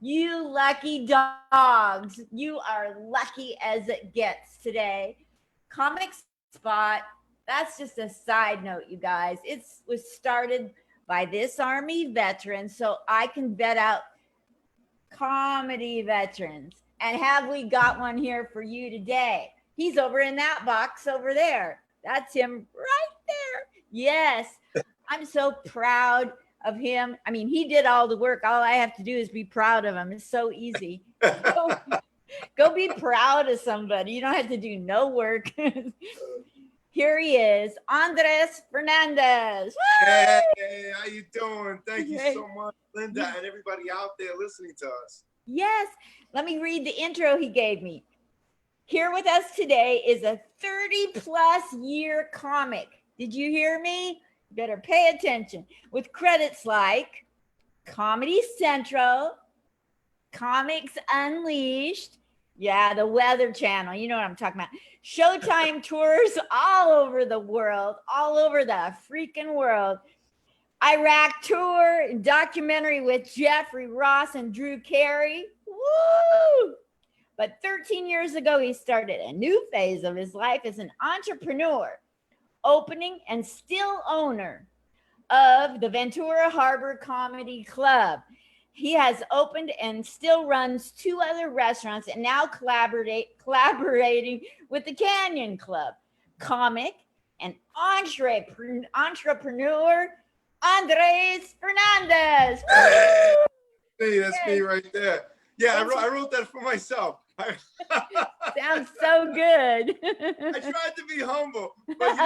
You lucky dogs. You are lucky as it gets today. Comic Spot, that's just a side note, you guys. It was started by this Army veteran so I can vet out comedy veterans. And have we got one here for you today? He's over in that box over there. That's him right there. Yes, I'm so proud of him. I mean, he did all the work. All I have to do is be proud of him. It's so easy. Go, go be proud of somebody. You don't have to do no work. Here he is, Andres Fernandez. Hey, how you doing? Thank you Hey. so much, Linda, and everybody out there listening to us. Yes, let me read the intro he gave me. Here with us today is a 30 plus year comic. Did you hear me? Better pay attention. With credits like Comedy Central, Comics Unleashed, yeah, the Weather Channel, you know what I'm talking about. Showtime tours all over the world, all over the freaking world. Iraq tour, documentary with Jeffrey Ross and Drew Carey. Woo! But 13 years ago, he started a new phase of his life as an entrepreneur, opening and still owner of the Ventura Harbor Comedy Club. He has opened and still runs two other restaurants and now collaborating with the Canyon Club. Comic and entrepreneur Andres Fernandez. Hey, that's me Yes. right there. Yeah, Thanks. I wrote that for myself. I Sounds so good. tried to be humble, but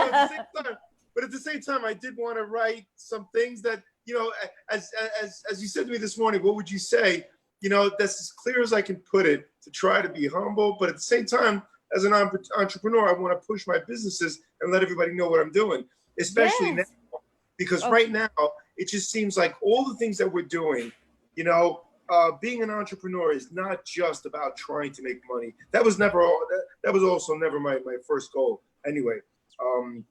at the same time, I did want to write some things that as you said to me this morning. What would you say? That's as clear as I can put it. To try to be humble, but at the same time, as an entrepreneur, I want to push my businesses and let everybody know what I'm doing, especially now. Yes. Because Oh, right now it just seems like all the things that we're doing, being an entrepreneur is not just about trying to make money. That was never all. That was also never my first goal. Anyway, um,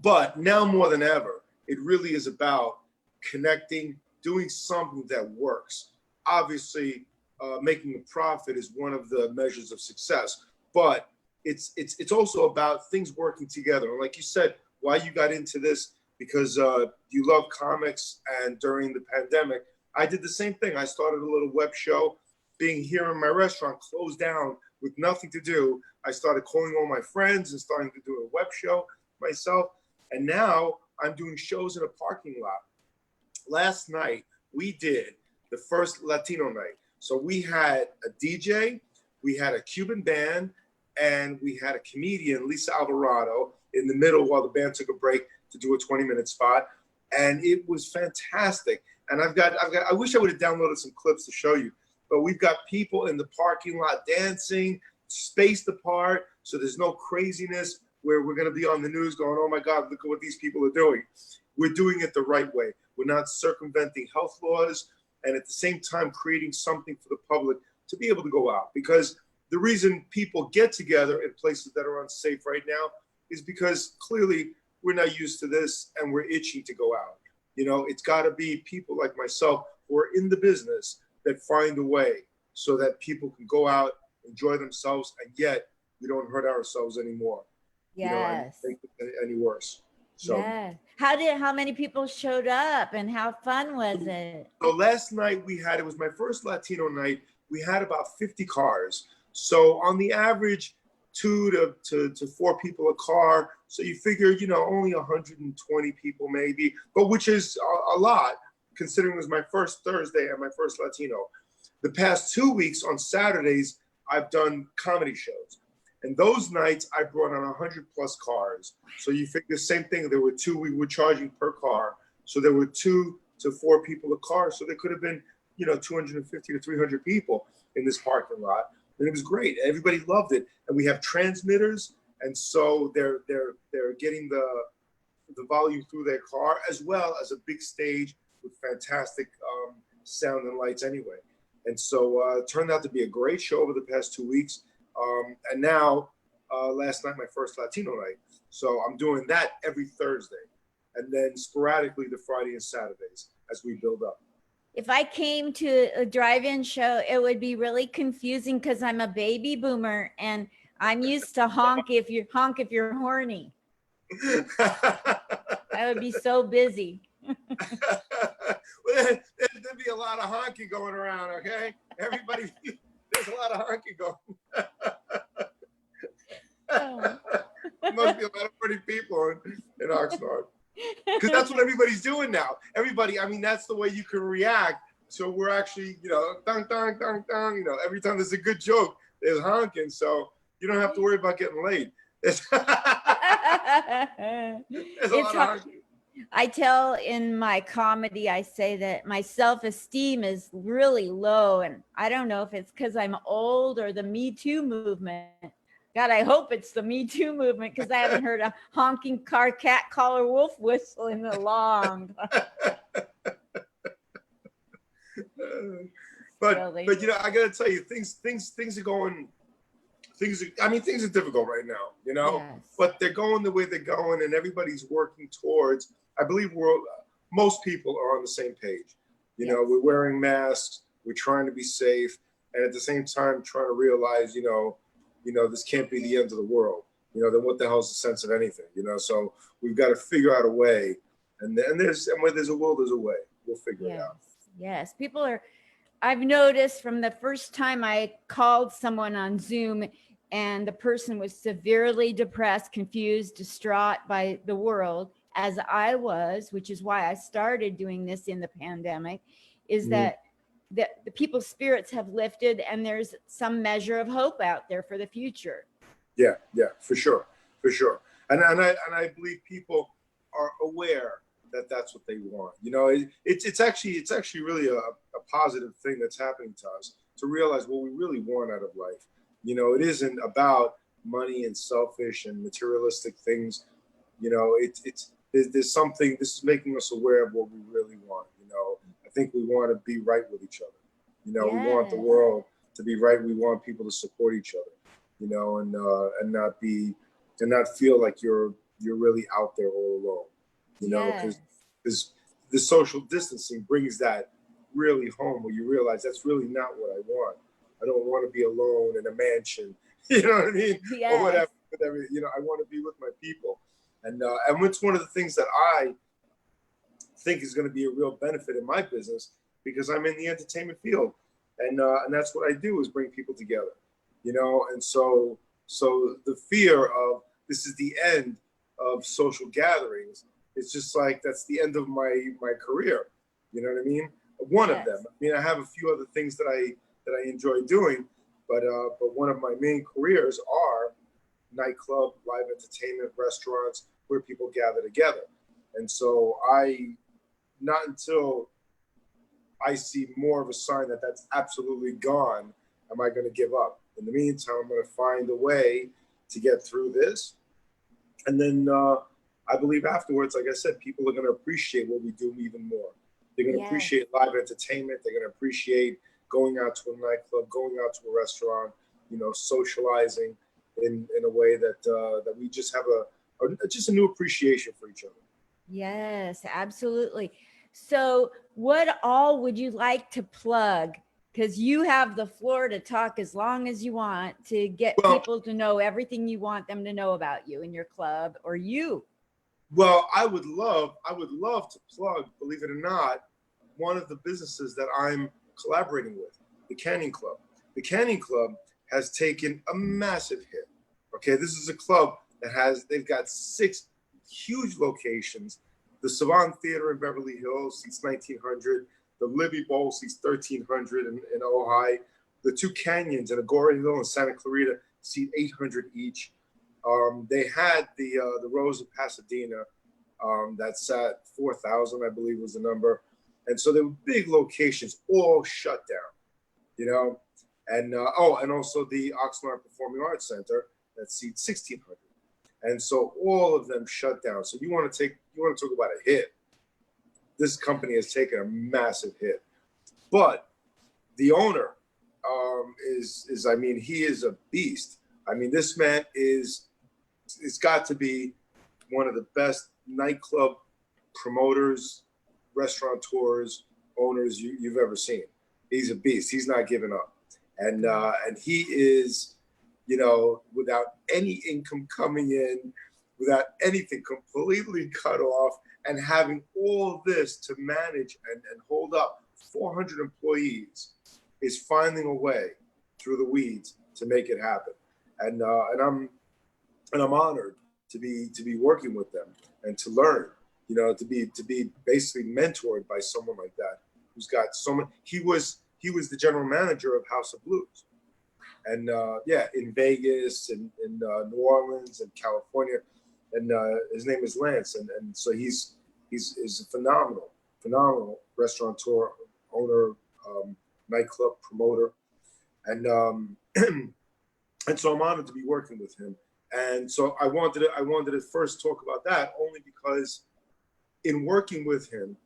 but now more than ever, it really is about connecting, doing something that works. Obviously, making a profit is one of the measures of success, but it's also about things working together. And like you said, why you got into this because you love comics, and during the pandemic, I did the same thing. I started a little web show. Being here in my restaurant closed down with nothing to do, I started calling all my friends and starting to do a web show myself. And now I'm doing shows in a parking lot. Last night we did the first Latino night. So we had a DJ, we had a Cuban band, and we had a comedian, Lisa Alvarado, in the middle while the band took a break to do a 20-minute spot. And it was fantastic. And I wish I would have downloaded some clips to show you, but we've got people in the parking lot dancing, spaced apart, so there's no craziness where we're going to be on the news going, oh my God, look at what these people are doing. We're doing it the right way. We're not circumventing health laws, and at the same time creating something for the public to be able to go out. Because the reason people get together in places that are unsafe right now is because clearly we're not used to this and we're itching to go out. It's got to be people like myself who are in the business that find a way so that people can go out, enjoy themselves, and yet we don't hurt ourselves anymore, and yes. make it any worse. So, Yes. How many people showed up and how fun was it? so last night it was my first Latino night. We had about 50 cars. So on the average, two to four people a car. So you figure, only 120 people maybe, but which is a lot considering it was my first Thursday and my first Latino. The past 2 weeks on Saturdays, I've done comedy shows. And those nights I brought on 100 plus cars. So you figure the same thing. There were two we were charging per car. So there were 2 to 4 people a car. So there could have been, 250 to 300 people in this parking lot. And it was great. Everybody loved it. And we have transmitters. And so they're getting the volume through their car, as well as a big stage with fantastic sound and lights anyway. And so it turned out to be a great show over the past 2 weeks. And now, last night, my first Latino night. So I'm doing that every Thursday. And then sporadically the Friday and Saturdays as we build up. if I came to a drive-in show, it would be really confusing because I'm a baby boomer and I'm used to honk if you're horny. I would be so busy. Well, there'd be a lot of honky going around, okay? Everybody, there's a lot of honky going. Oh. There must be a lot of pretty people in Oxnard. Because that's what everybody's doing now. Everybody, I mean, that's the way you can react. So we're actually, dong, dong, dong, dong, every time there's a good joke, there's honking. So you don't have to worry about getting laid. There's a lot of honking. I tell in my comedy, I say that my self-esteem is really low. And I don't know if it's because I'm old or the Me Too movement. God, I hope it's the Me Too movement because I haven't heard a honking car cat collar wolf whistle in a long time. But I gotta tell you, things are going. Things are difficult right now, Yes. but they're going the way they're going, and everybody's working towards. I believe most people are on the same page. Yes. We're wearing masks, we're trying to be safe, and at the same time trying to realize, this can't be the end of the world. Then what the hell's the sense of anything? So we've got to figure out a way, and where there's a will, there's a way. We'll figure it out. Yes, people are. I've noticed from the first time I called someone on Zoom and the person was severely depressed, confused, distraught by the world, as I was, which is why I started doing this in the pandemic, is that the people's spirits have lifted and there's some measure of hope out there for the future. Yeah, for sure. And I believe people are aware that that's what they want. It's actually really a positive thing that's happening to us to realize what we really want out of life. It isn't about money and selfish and materialistic things. There's something. This is making us aware of what we really want. I think we want to be right with each other. Yes. We want the world to be right. We want people to support each other. And not feel like you're really out there all alone. Because the social distancing brings that really home, where you realize that's really not what I want. I don't want to be alone in a mansion, you know what I mean? Yes. Or whatever. I want to be with my people. And it's one of the things that I think is going to be a real benefit in my business, because I'm in the entertainment field. And that's what I do, is bring people together, and so the fear of this is the end of social gatherings, it's just like, that's the end of my career. You know what I mean? One of them. I have a few other things that I enjoy doing, but one of my main careers are nightclub, live entertainment, restaurants, where people gather together. And so not until I see more of a sign that that's absolutely gone, am I going to give up. In the meantime, I'm going to find a way to get through this. And then I believe afterwards, like I said, people are going to appreciate what we do even more. They're going to appreciate live entertainment. They're going to appreciate going out to a nightclub, going out to a restaurant, socializing in a way that we just have just a new appreciation for each other. Yes, absolutely. So what all would you like to plug? Because you have the floor to talk as long as you want to get people to know everything you want them to know about you and your club or you. Well, I would love to plug, believe it or not, one of the businesses that I'm collaborating with, the Canning Club. The Canning Club has taken a massive hit. Okay, this is a club that they've got 6 huge locations. The Savant Theater in Beverly Hills seats 1,900. The Libby Bowl seats 1,300 in Ojai. The 2 canyons in Agora Hill and Santa Clarita seat 800 each. They had the Rose of Pasadena that sat 4,000, I believe was the number. And so they were big locations, all shut down, And and also the Oxnard Performing Arts Center that seats 1,600. And so all of them shut down. So you want to talk about a hit. This company has taken a massive hit. But the owner he is a beast. This man it's got to be one of the best nightclub promoters, restaurateurs owners you've ever seen. He's a beast. He's not giving up. And he is, you know, without any income coming in, without anything, completely cut off, and having all this to manage and hold up 400 employees, is finding a way through the weeds to make it happen. And I'm honored to be working with them and to learn, you know, to be basically mentored by someone like that who's got so much. He was the general manager of House of Blues, and in Vegas and in New Orleans and California, and his name is Lance, and so he's a phenomenal restaurateur, owner, nightclub promoter, and and so I'm honored to be working with him. And so I wanted to first talk about that, only because in working with him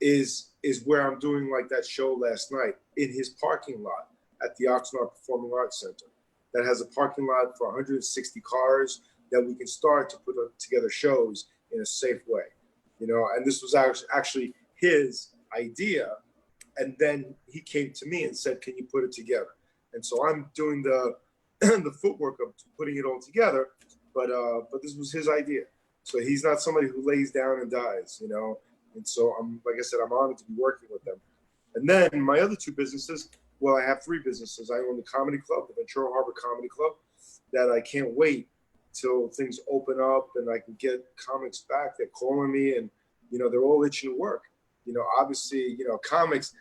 is where I'm doing like that show last night in his parking lot at the Oxnard Performing Arts Center, that has a parking lot for 160 cars that we can start to put together shows in a safe way, you know. And this was actually his idea, and then he came to me and said, "Can you put it together?" And so I'm doing the the footwork of putting it all together, but this was his idea. So he's not somebody who lays down and dies, you know. And so like I said, I'm honored to be working with them. And then my other two businesses, well, I have three businesses. I own the comedy club, the Ventura Harbor Comedy Club, that I can't wait till things open up and I can get comics back. They're calling me, and, you know, they're all itching to work. You know, obviously, you know, comics,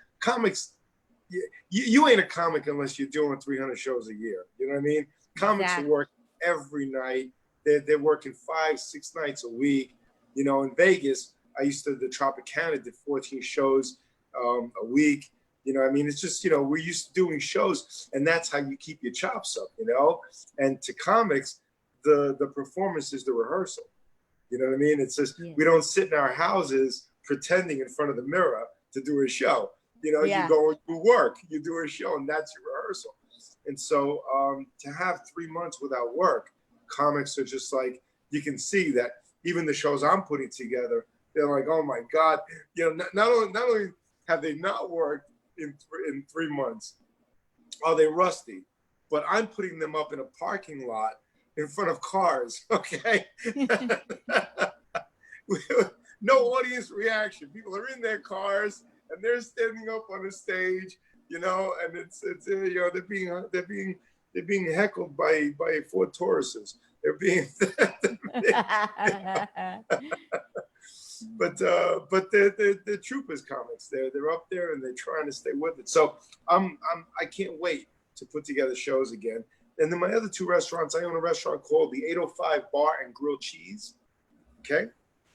you ain't a comic unless you're doing 300 shows a year. You know what I mean? Comics Exactly. work every night. They're working 5-6 nights a week. You know, in Vegas, I used to, the Tropicana did 14 shows a week. You know, I mean, it's just, you know, we're used to doing shows, and that's how you keep your chops up, you know? And to comics, the performance is the rehearsal. You know what I mean? It's just, we don't sit in our houses pretending in front of the mirror to do a show. You know, you go and do work, you do a show, and that's your rehearsal. And so to have 3 months without work, comics are just like, you can see that even the shows I'm putting together, they're like, oh my God, you know, not only have they not worked in 3 months, are they rusty, but I'm putting them up in a parking lot in front of cars, okay? No audience reaction. People are in their cars and they're standing up on the stage, you know, and it's you know, they're being heckled by Ford Tauruses. They're being but the troupe is comics. They're up there and they're trying to stay with it. So I can't wait to put together shows again. And then my other two restaurants, I own a restaurant called the 805 Bar and Grill Cheese. Okay,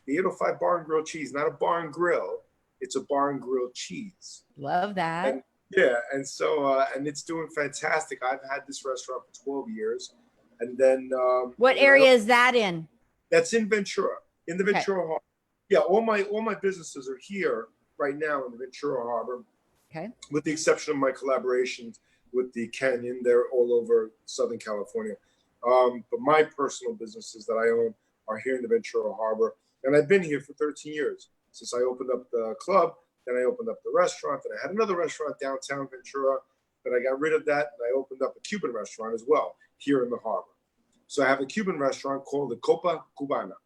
the 805 Bar and Grill Cheese, not a bar and grill. It's a bar and grill cheese. Love that. And, yeah, and so and it's doing fantastic. I've had this restaurant for 12 years, and then what area is that in? That's in Ventura, in the Ventura Harbor. Yeah, all my businesses are here right now in the Ventura Harbor. Okay. With the exception of my collaborations with the Canyon, they're all over Southern California. But my personal businesses that I own are here in the Ventura Harbor, and I've been here for 13 years since I opened up the club. Then I opened up the restaurant. Then I had another restaurant downtown Ventura. Then I got rid of that, and I opened up a Cuban restaurant as well here in the harbor. So I have a Cuban restaurant called the Copa Cubana.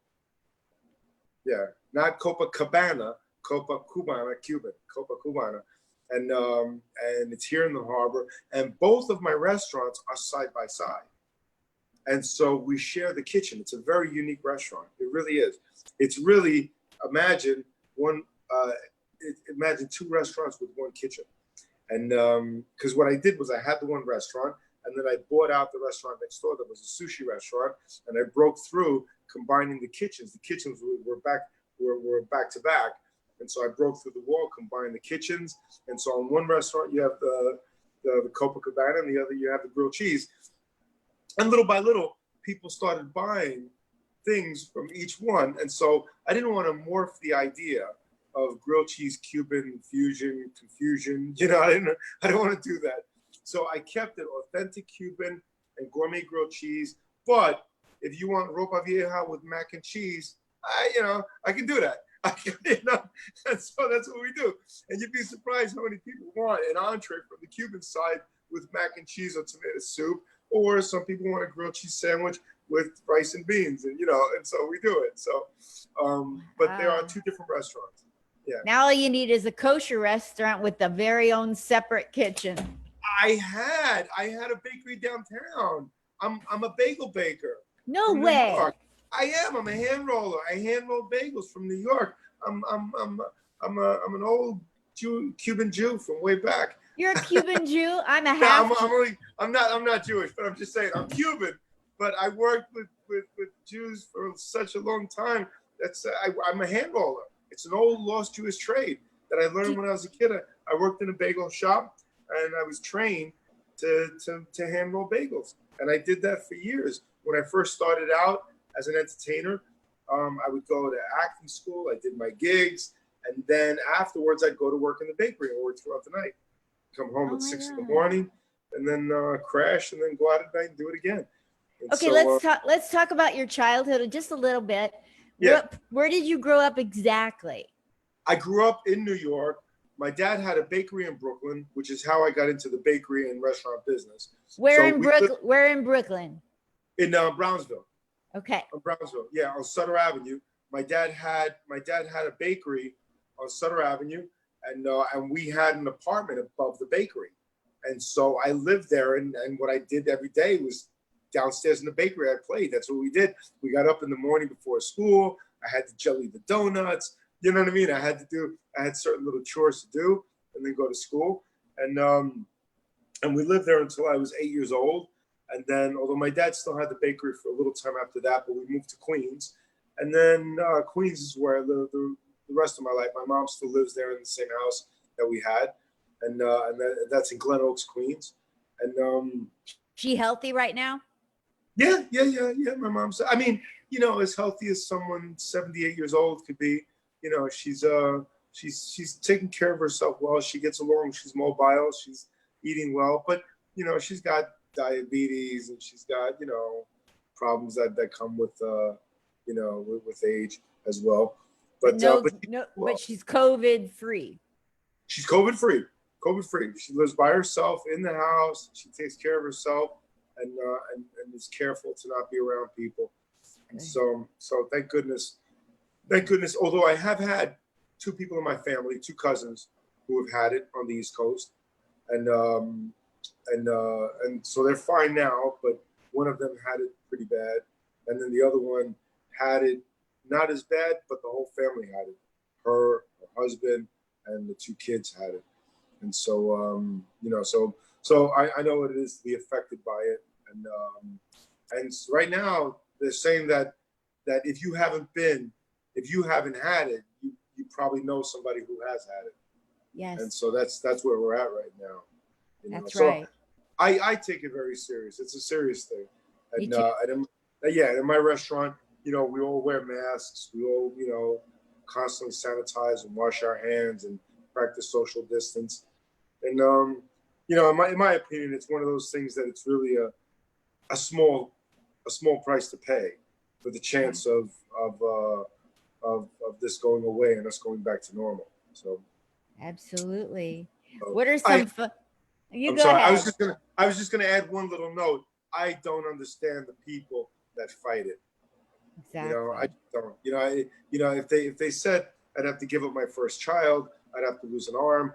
Yeah, not Copacabana, Copa Cubana, Cuban, Copa Cubana. And it's here in the harbor. And both of my restaurants are side by side. And so we share the kitchen. It's a very unique restaurant. It really is. It's really, imagine two restaurants with one kitchen. And because what I did was I had the one restaurant, and then I bought out the restaurant next door that was a sushi restaurant, and I broke through combining the kitchens. The kitchens were back to back. And so I broke through the wall, combined the kitchens. And so on one restaurant, you have the Copacabana, and the other, you have the grilled cheese. And little by little, people started buying things from each one. And so I didn't want to morph the idea of grilled cheese, Cuban, fusion, confusion. You know, I didn't want to do that. So I kept it authentic Cuban and gourmet grilled cheese. But if you want ropa vieja with mac and cheese, I can do that. And so that's what we do. And you'd be surprised how many people want an entree from the Cuban side with mac and cheese or tomato soup, or some people want a grilled cheese sandwich with rice and beans, and and so we do it. So, but there are two different restaurants. Yeah. Now all you need is a kosher restaurant with a very own separate kitchen. I had a bakery downtown. I'm a bagel baker. No way. I am. I'm a hand roller. I hand roll bagels from New York. I'm an old Cuban Jew from way back. You're a Cuban Jew. I'm a half. I'm not Jewish, but I'm just saying I'm Cuban. But I worked with Jews for such a long time. I'm a hand roller. It's an old lost Jewish trade that I learned when I was a kid. I worked in a bagel shop, and I was trained to hand roll bagels, and I did that for years. When I first started out as an entertainer, I would go to acting school. I did my gigs, and then afterwards, I'd go to work in the bakery and work throughout the night. Come home at 6 a.m, and then crash, and then go out at night and do it again. And okay, so, let's talk about your childhood just a little bit. Yeah. Where did you grow up exactly? I grew up in New York. My dad had a bakery in Brooklyn, which is how I got into the bakery and restaurant business. Where in Brooklyn? In Brownsville. Okay. On Brownsville, yeah, on Sutter Avenue. My dad had a bakery on Sutter Avenue, and we had an apartment above the bakery, and so I lived there. And what I did every day was downstairs in the bakery. I played. That's what we did. We got up in the morning before school. I had to jelly the donuts. You know what I mean? I had certain little chores to do, and then go to school. And we lived there until I was 8 years old. And then, although my dad still had the bakery for a little time after that, but we moved to Queens. And then Queens is where the rest of my life. My mom still lives there in the same house that we had, and that's in Glen Oaks, Queens. And she healthy right now? Yeah. My mom's. I mean, as healthy as someone 78 years old could be. She's taking care of herself well. She gets along. She's mobile. She's eating well, but she's got diabetes, and she's got problems that come with with age as well. But but she's COVID free. She's COVID free. She lives by herself in the house. She takes care of herself, and is careful to not be around people. And so thank goodness. Although I have had two people in my family, two cousins, who have had it on the East Coast, and so they're fine now. But one of them had it pretty bad, and then the other one had it not as bad, but the whole family had it. Her husband, and the two kids had it. And so so I know what it is to be affected by it. And right now they're saying that if you haven't had it, you probably know somebody who has had it. Yes. And so that's where we're at right now. That's right. I take it very serious. It's a serious thing. And in my restaurant, we all wear masks. We all, constantly sanitize and wash our hands and practice social distance. And in my opinion, it's one of those things that it's really a small price to pay for the chance of this going away and us going back to normal. So absolutely. What are some fun? I'm sorry. I was just gonna add one little note. I don't understand the people that fight it. Exactly. I don't. If they said I'd have to give up my first child, I'd have to lose an arm.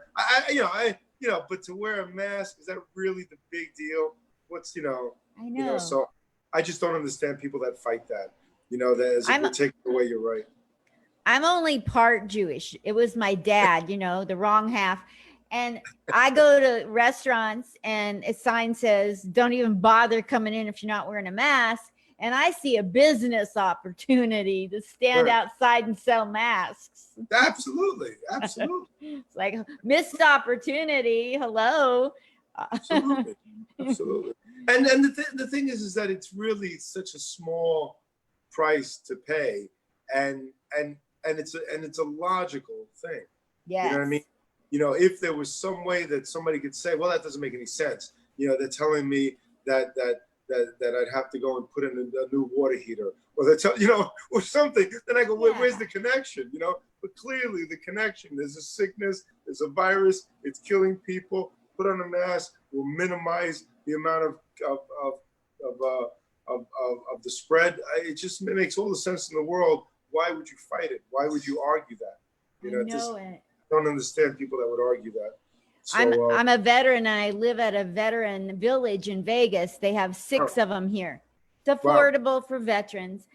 But to wear a mask, is that really the big deal? What's I know. So I just don't understand people that fight that. That as if we're taking away your right. I'm only part Jewish. It was my dad, the wrong half. And I go to restaurants and a sign says, don't even bother coming in if you're not wearing a mask. And I see a business opportunity to stand outside and sell masks. Absolutely. It's like missed opportunity. Hello. Absolutely. And the thing is that it's really such a small price to pay, and it's a logical thing. Yeah. You know what I mean? If there was some way that somebody could say, well, that doesn't make any sense. They're telling me that I'd have to go and put in a new water heater, or they tell or something. Then I go, where's the connection? but clearly the connection, there's a sickness, there's a virus, it's killing people. Put on a mask will minimize the amount of the spread. It just makes all the sense in the world. Why would you fight it? Why would you argue that? I don't understand people that would argue that. So, I'm a veteran and I live at a veteran village in Vegas. They have 6 of them here. It's affordable for veterans,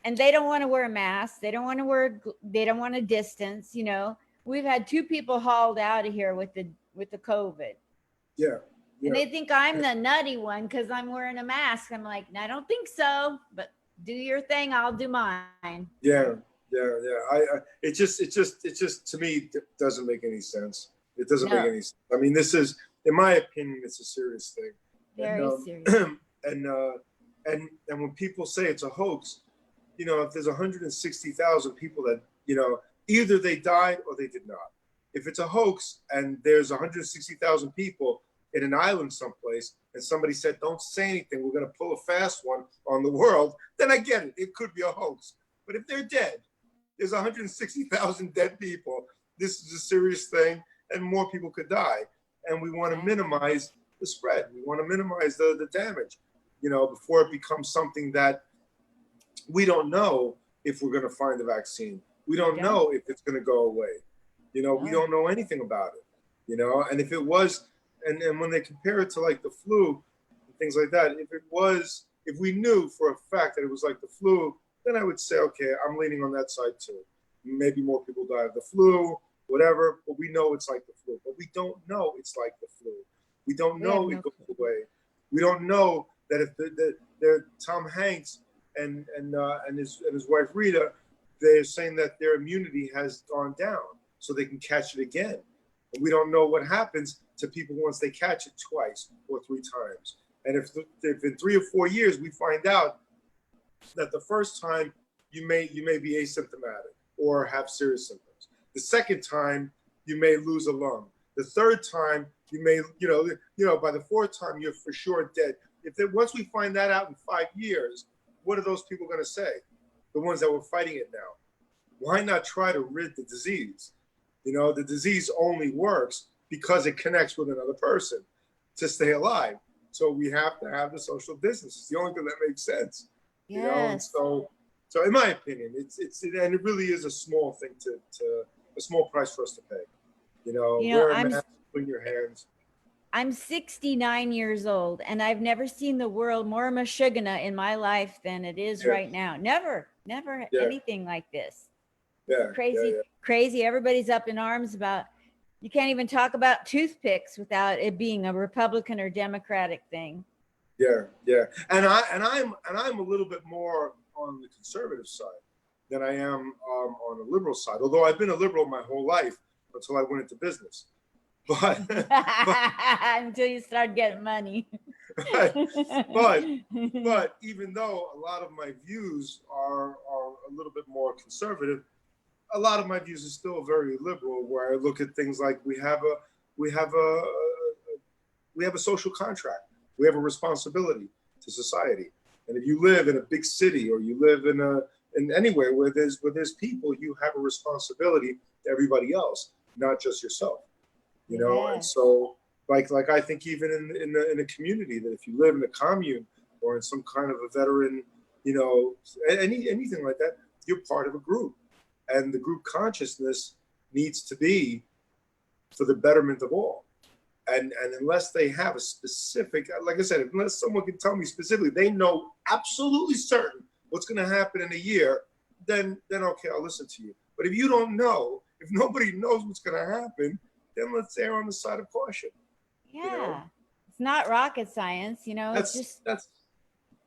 and they don't want to wear a mask. They don't want to distance. We've had 2 people hauled out of here with the COVID. Yeah. And they think I'm the nutty one because I'm wearing a mask. I'm like, I don't think so, but do your thing. I'll do mine. Yeah. It just to me doesn't make any sense. It doesn't make any sense. I mean, this is, in my opinion, it's a serious thing. Very serious. And when people say it's a hoax, if there's 160,000 people that, either they died or they did not. If it's a hoax and there's 160,000 people in an island someplace and somebody said, don't say anything, we're going to pull a fast one on the world, then I get it. It could be a hoax. But if they're dead, there's 160,000 dead people. This is a serious thing, and more people could die. And we want to minimize the spread. We want to minimize the damage, before it becomes something that we don't know if we're going to find a vaccine. We don't know if it's going to go away. We don't know anything about it, and if it was, and when they compare it to like the flu and things like that, if we knew for a fact that it was like the flu, then I would say, okay, I'm leaning on that side too. Maybe more people die of the flu, whatever, but we know it's like the flu. But we don't know it's like the flu. We don't know it goes away. We don't know that if the Tom Hanks and his wife Rita, they're saying that their immunity has gone down, so they can catch it again. And we don't know what happens to people once they catch it twice or 3 times. And if in 3 or 4 years we find out that the first time you may be asymptomatic or have serious symptoms, the second time you may lose a lung, the third time you may, by the 4th time you're for sure dead. Once we find that out in 5 years, what are those people going to say? The ones that were fighting it now. Why not try to rid the disease? The disease only works because it connects with another person to stay alive. So we have to have the social distance. It's the only thing that makes sense. Yes. And so in my opinion, and it really is a small thing a small price for us to pay. Wear a mask, clean your hands. I'm 69 years old, and I've never seen the world more mashugana in my life than it is right now. Never anything like this. Yeah, crazy. Everybody's up in arms about, you can't even talk about toothpicks without it being a Republican or Democratic thing. Yeah. And I'm a little bit more on the conservative side than I am on the liberal side. Although I've been a liberal my whole life until I went into business. But until you start getting money. but even though a lot of my views are a little bit more conservative, a lot of my views are still very liberal, where I look at things like we have a social contract. We have a responsibility to society. And if you live in a big city or you live in anywhere where there's people, you have a responsibility to everybody else, not just yourself. And so like I think even in a community, that if you live in a commune or in some kind of a veteran, anything like that, you're part of a group. And the group consciousness needs to be for the betterment of all. And unless they have a specific, like I said, unless someone can tell me specifically, they know absolutely certain what's going to happen in a year, then okay, I'll listen to you. But if you don't know, if nobody knows what's going to happen, then let's err on the side of caution. Yeah, it's not rocket science, That's it's just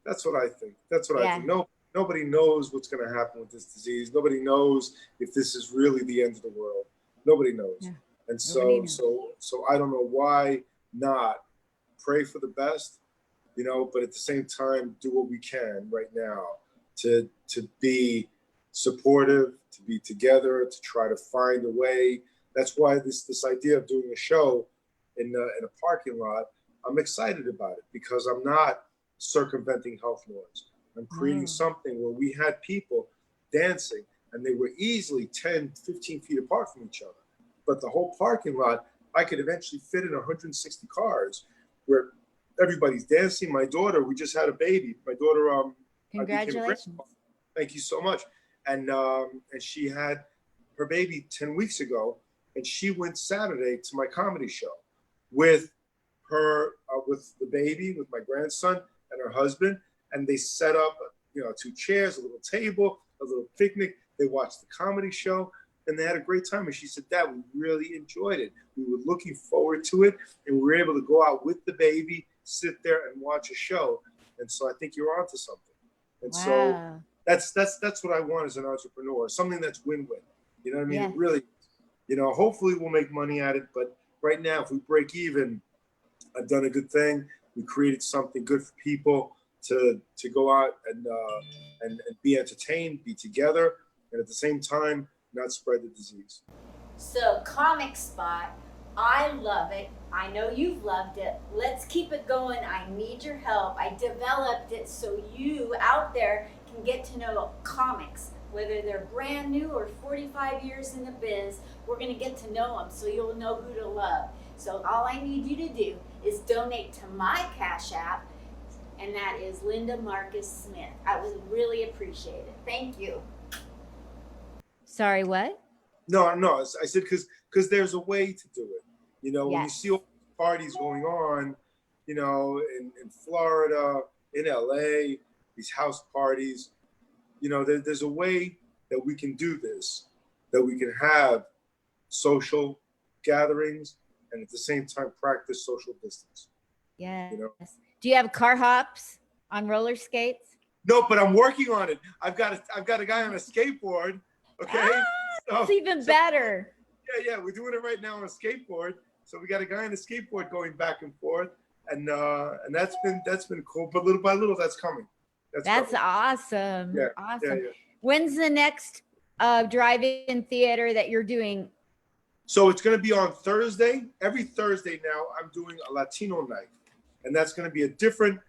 that's what I think. That's what I think. Nobody knows what's going to happen with this disease. Nobody knows if this is really the end of the world. Nobody knows. Yeah. And so I don't know why not pray for the best, but at the same time, do what we can right now to be supportive, to be together, to try to find a way. That's why this idea of doing a show in a parking lot, I'm excited about it, because I'm not circumventing health laws. I'm creating something where we had people dancing and they were easily 10, 15 feet apart from each other. But the whole parking lot, I could eventually fit in 160 cars where everybody's dancing. My daughter, we just had a baby. My daughter, Congratulations. Thank you so much. And she had her baby 10 weeks ago, and she went Saturday to my comedy show with her, with the baby, with my grandson and her husband, and they set up, 2 chairs, a little table, a little picnic. They watched the comedy show, and they had a great time. And she said, Dad, we really enjoyed it. We were looking forward to it, and we were able to go out with the baby, sit there and watch a show. And so I think you're onto something. And so that's what I want as an entrepreneur, something that's win-win. You know what I mean? Yeah. Really, hopefully we'll make money at it. But right now, if we break even, I've done a good thing. We created something good for people to go out and be entertained, be together, and at the same time, not spread the disease. So, Comic Spot, I love it. I know you've loved it. Let's keep it going. I need your help. I developed it so you out there can get to know comics, whether they're brand new or 45 years in the biz. We're going to get to know them so you'll know who to love. So all I need you to do is donate to my Cash App, and that is Linda Marcus Smith. I would really appreciate it. Thank you. Sorry, what? No. I said because there's a way to do it. When you see all these parties going on, in Florida, in LA, these house parties, there's a way that we can do this, that we can have social gatherings and at the same time practice social distance. Yes. Do you have car hops on roller skates? No, but I'm working on it. I've got a guy on a skateboard. Okay. That's even better. Yeah, we're doing it right now on a skateboard. So we got a guy on a skateboard going back and forth, and that's been cool. But little by little, that's coming. That's coming. Awesome. Yeah, awesome. Yeah. When's the next drive-in theater that you're doing? So it's going to be on Thursday. Every Thursday now, I'm doing a Latino night, and that's going to be a different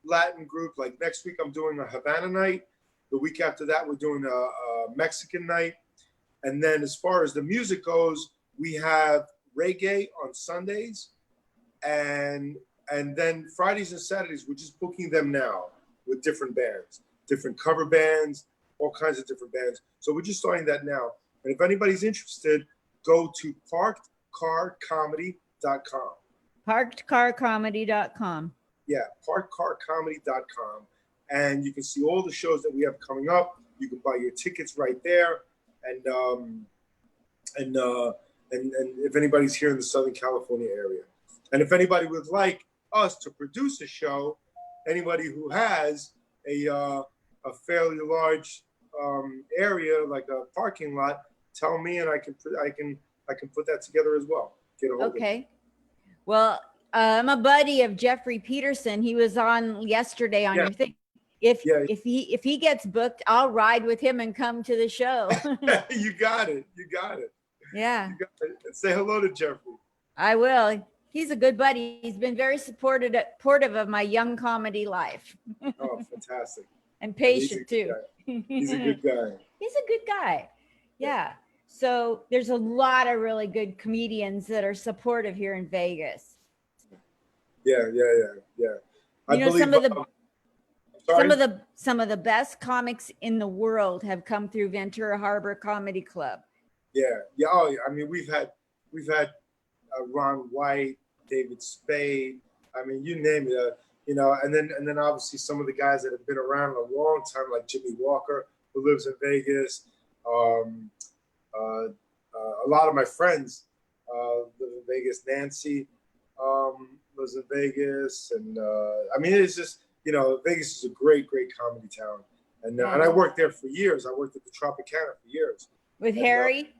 Latin group. Like next week, I'm doing a Havana night. The week after that, we're doing a Mexican night. And then as far as the music goes, we have reggae on Sundays, and then Fridays and Saturdays, we're just booking them now with different bands, different cover bands, all kinds of different bands. So we're just starting that now. And if anybody's interested, go to parkedcarcomedy.com. Parkedcarcomedy.com. Yeah, parkedcarcomedy.com. And you can see all the shows that we have coming up. You can buy your tickets right there. And if anybody's here in the Southern California area. And if anybody would like us to produce a show, anybody who has a fairly large area, like a parking lot, tell me, and I can put that together as well. Get a hold of it. Well, I'm a buddy of Jeffrey Peterson. He was on yesterday on your thing. If he gets booked, I'll ride with him and come to the show. You got it. Yeah. You got it. Say hello to Jeffrey. I will. He's a good buddy. He's been very supportive of my young comedy life. Oh, fantastic. And patient too. He's a good guy. He's a good guy. Yeah. So there's a lot of really good comedians that are supportive here in Vegas. Yeah. Some of the best comics in the world have come through Ventura Harbor Comedy Club. Yeah. Oh, I mean, we've had Ron White, David Spade. I mean, you name it. And then obviously some of the guys that have been around a long time, like Jimmy Walker, who lives in Vegas. A lot of my friends live in Vegas. Nancy lives in Vegas, and I mean, it's just Vegas is a great comedy town, and I worked there for years. I worked at the Tropicana for years with Harry.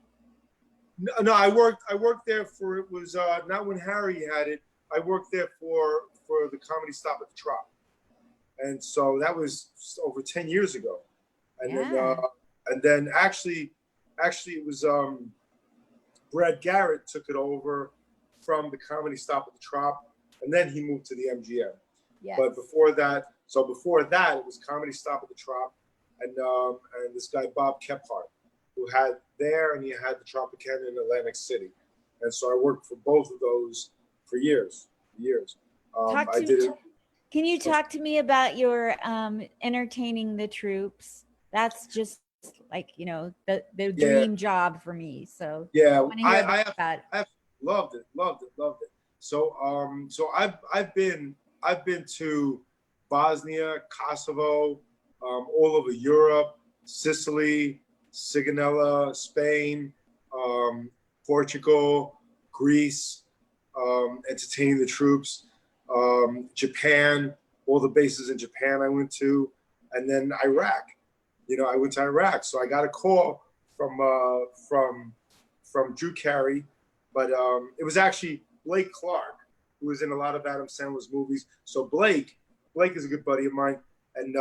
No, I worked there for, it was not when Harry had it. I worked there for the Comedy Stop at the Trop, and so that was over 10 years ago. And then actually it was Brad Garrett took it over from the Comedy Stop at the Trop, and then he moved to the MGM. Yes. But before that, it was Comedy Stop at the Trop, and this guy Bob Kephart, who had there, and you had the Tropicana in Atlantic City. And so I worked for both of those for years. I did it. Can you talk to me about your entertaining the troops? That's just like, you know, the dream job for me. So yeah, I loved it. So I've been to Bosnia, Kosovo, all over Europe, Sicily, Sigonella, Spain, Portugal, Greece, entertaining the troops, Japan, all the bases in Japan I went to, and then Iraq. I went to Iraq. So I got a call from Drew Carey, but it was actually Blake Clark, who was in a lot of Adam Sandler's movies. So Blake is a good buddy of mine, and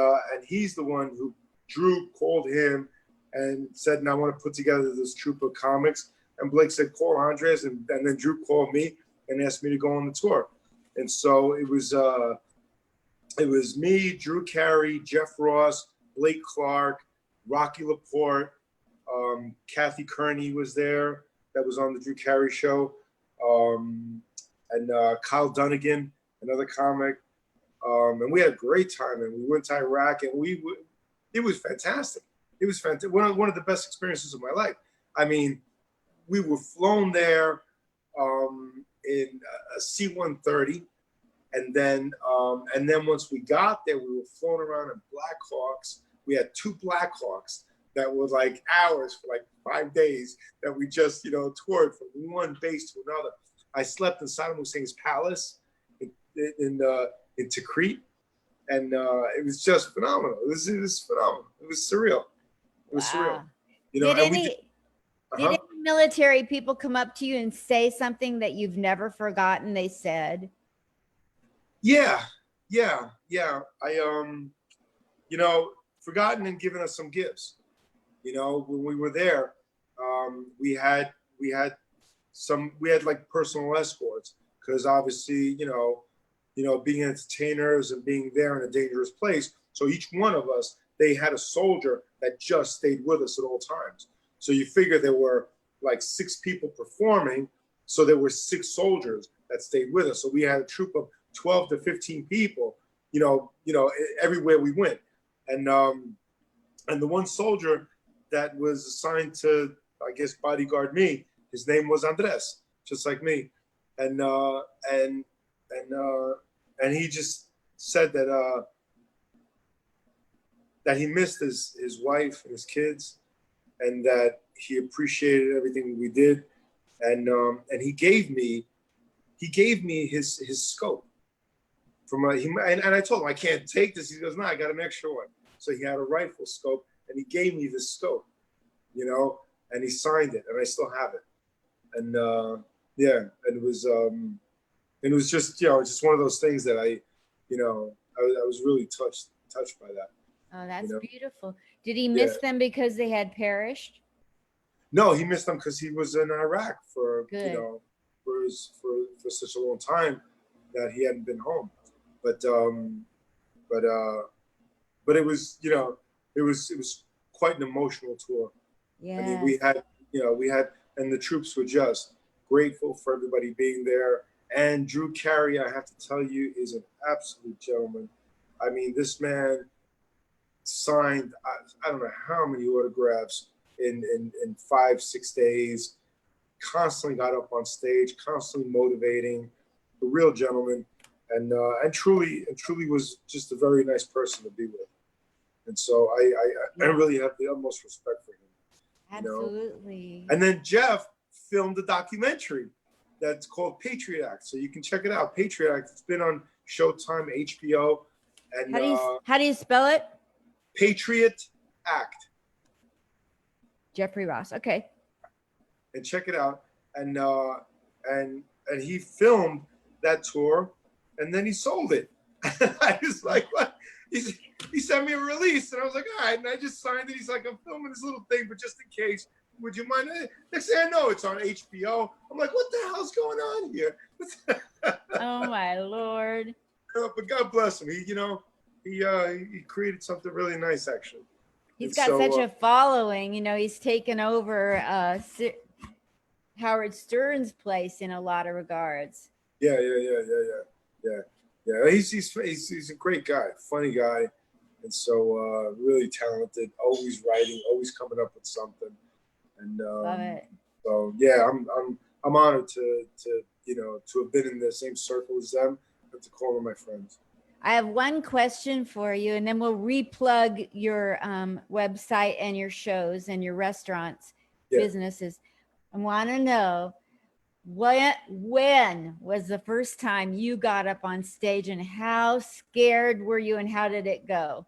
he's the one who Drew called him and said, "I want to put together this troupe of comics." And Blake said, "Call Andres," and then Drew called me and asked me to go on the tour. And so it was me, Drew Carey, Jeff Ross, Blake Clark, Rocky Laporte, Kathy Kearney was there, that was on the Drew Carey show, and Kyle Dunnigan, another comic. And we had a great time, and we went to Iraq, and it was fantastic. It was fantastic. One of the best experiences of my life. I mean, we were flown there in a C-130, and then once we got there, we were flown around in Black Hawks. We had 2 Black Hawks that were like hours for like 5 days that we just toured from one base to another. I slept in Saddam Hussein's palace in Tikrit, and it was just phenomenal. It was phenomenal. It was surreal. It was surreal. Did any military people come up to you and say something that you've never forgotten they said? Yeah. I forgotten and given us some gifts. When we were there, we had like personal escorts, because obviously, being entertainers and being there in a dangerous place. So each one of us, they had a soldier that just stayed with us at all times. So you figure there were like 6 people performing, so there were 6 soldiers that stayed with us. So we had a troop of 12 to 15 people, everywhere we went. And the one soldier that was assigned to, I guess, bodyguard me, his name was Andres, just like me. And he just said that he missed his wife and his kids, and that he appreciated everything we did. And he gave me his scope. And I told him, I can't take this. He goes, "No, I got an extra one." So he had a rifle scope, and he gave me this scope, and he signed it, and I still have it. And and it was just just one of those things that I was really touched by that. Oh, that's beautiful. Did he miss them because they had perished? No, he missed them because he was in Iraq for for such a long time that he hadn't been home. But it was it was quite an emotional tour. Yeah. I mean, we had and the troops were just grateful for everybody being there. And Drew Carey, I have to tell you, is an absolute gentleman. I mean, this man signed I don't know how many autographs in 5-6 days. Constantly got up on stage, constantly motivating. A real gentleman, and truly was just a very nice person to be with. And so I really have the utmost respect for him. Absolutely. And then Jeff filmed a documentary that's called Patriot Act, so you can check it out. Patriot Act. It's been on Showtime, HBO, and how do you spell it? Patriot Act. Jeffrey Ross. Okay. And check it out. And he filmed that tour, and then he sold it. I was like, what? He sent me a release, and I was like, all right. And I just signed it. He's like, I'm filming this little thing, but just in case, would you mind? Next thing I know, it's on HBO. I'm like, what the hell's going on here? Oh my Lord. But God bless him. He created something really nice, actually. He's And got so, such a following. You know, he's taken over Howard Stern's place in a lot of regards. yeah. He's a great guy, funny guy, and so really talented. Always writing, always coming up with something. And Love it. so yeah, I'm honored to to have been in the same circle as them and to call them my friends. I have one question for you, and then we'll replug your website and your shows and your restaurants, businesses. I want to know when was the first time you got up on stage, and how scared were you, and how did it go?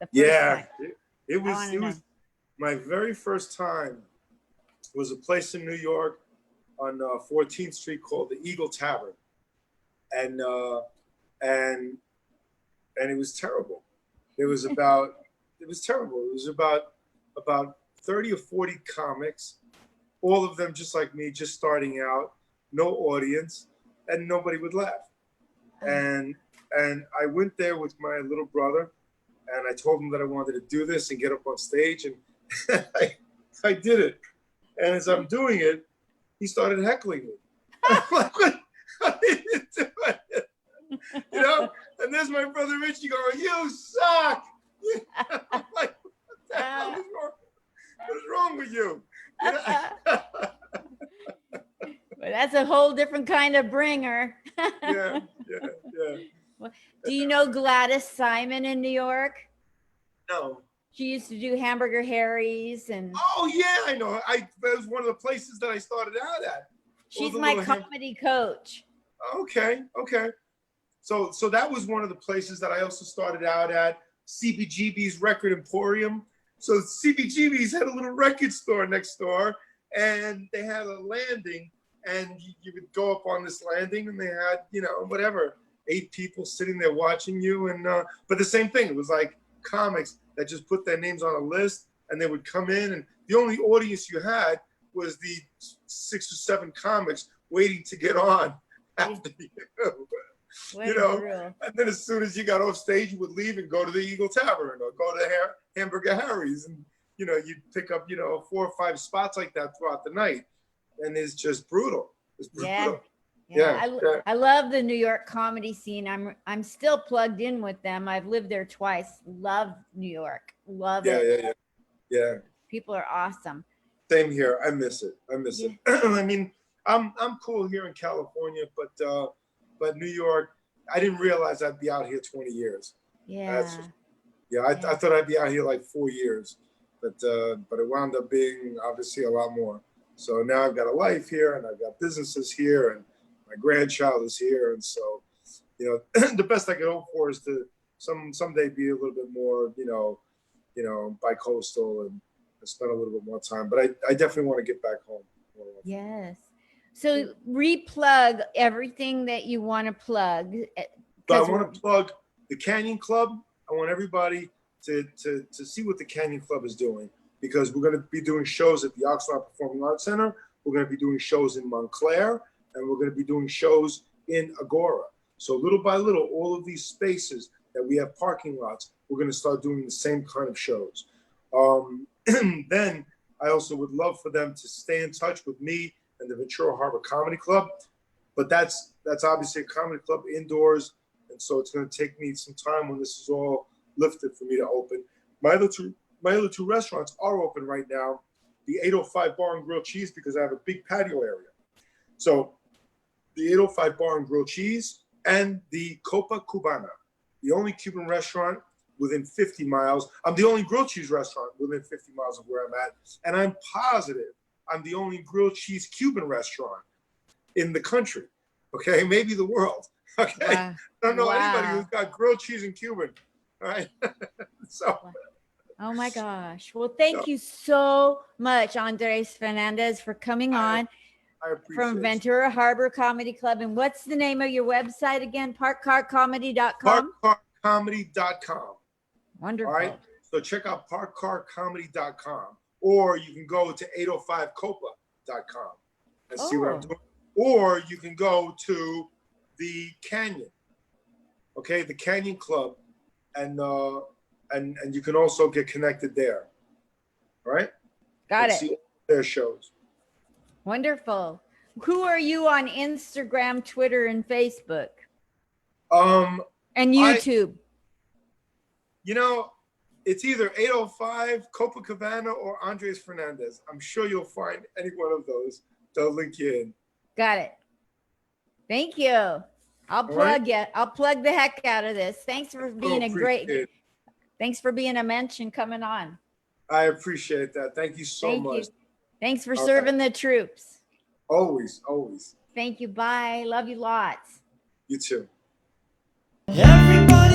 The first time. It was my very first time. Was a place in New York on 14th Street called the Eagle Tavern, and it was terrible. It was terrible. It was about 30 or 40 comics, all of them just like me, just starting out, no audience, and nobody would laugh. And I went there with my little brother, and I told him that I wanted to do this and get up on stage, and I did it. And as I'm doing it, he started heckling me. I'm like, what? How did you do it? You know? And there's my brother Richie going, you suck. I'm like, what the hell is wrong? What's wrong with you? You know? But that's a whole different kind of bringer. Yeah. Do you know Gladys Simon in New York? No. She used to do Hamburger Harry's and. Oh yeah, I know. That was one of the places that I started out at. She's my comedy coach. Okay. So that was one of the places that I also started out at. CBGB's Record Emporium. So CBGB's had a little record store next door, and they had a landing, and you would go up on this landing, and they had, whatever, 8 people sitting there watching you, and but the same thing. It was like comics that just put their names on a list, and they would come in, and the only audience you had was the 6 or 7 comics waiting to get on after you. And then as soon as you got off stage, you would leave and go to the Eagle Tavern or go to Hamburger Harry's, and you'd pick up 4 or 5 spots like that throughout the night, and it's just brutal. It's brutal. Yeah. I love the New York comedy scene. I'm still plugged in with them. I've lived there twice. Love New York. Love it. Yeah. People are awesome. Same here. I miss it. I mean, I'm cool here in California, but New York, I didn't realize I'd be out here 20 years. Yeah. I thought I'd be out here like 4 years, but it wound up being obviously a lot more. So now I've got a life here, and I've got businesses here, and my grandchild is here, and so the best I could hope for is to someday be a little bit more bi-coastal and spend a little bit more time. But I definitely want to get back home. Yes. So replug everything that you want to plug. So I want to plug the Canyon Club. I want everybody to see what the Canyon Club is doing, because we're going to be doing shows at the Oxnard Performing Arts Center. We're going to be doing shows in Montclair, and we're going to be doing shows in Agora. So little by little, all of these spaces that we have parking lots, we're going to start doing the same kind of shows. Then I also would love for them to stay in touch with me and the Ventura Harbor Comedy Club. But that's obviously a comedy club indoors, and so it's going to take me some time when this is all lifted for me to open. My other two restaurants are open right now. The 805 Bar and Grilled Cheese, because I have a big patio area. So the 805 Bar and Grilled Cheese and the Copacabana, the only Cuban restaurant within 50 miles. I'm the only grilled cheese restaurant within 50 miles of where I'm at. And I'm positive I'm the only grilled cheese Cuban restaurant in the country. Okay, maybe the world. Okay, I don't know anybody who's got grilled cheese in Cuban. All right. So. Oh my gosh. Well, thank you so much, Andres Fernandez, for coming on. I appreciate from Ventura Harbor Comedy Club. And what's the name of your website again? Parkcarcomedy.com? Parkcarcomedy.com. Wonderful. All right. So check out parkcarcomedy.com, or you can go to 805copa.com and see what I'm doing. Or you can go to the Canyon. Okay, the Canyon Club, and and you can also get connected there. All right? Got And it. see all their shows. Wonderful. Who are you on Instagram, Twitter, and Facebook? And YouTube? It's either 805 Copacabana or Andres Fernandez. I'm sure you'll find any one of those. They'll link you in. Got it. Thank you. I'll plug you. I'll plug the heck out of this. Thanks for being thanks for being a mention coming on. I appreciate that. Thank you so much. Thanks for serving the troops. Always, always. Thank you. Bye. Love you lots. You too. Everybody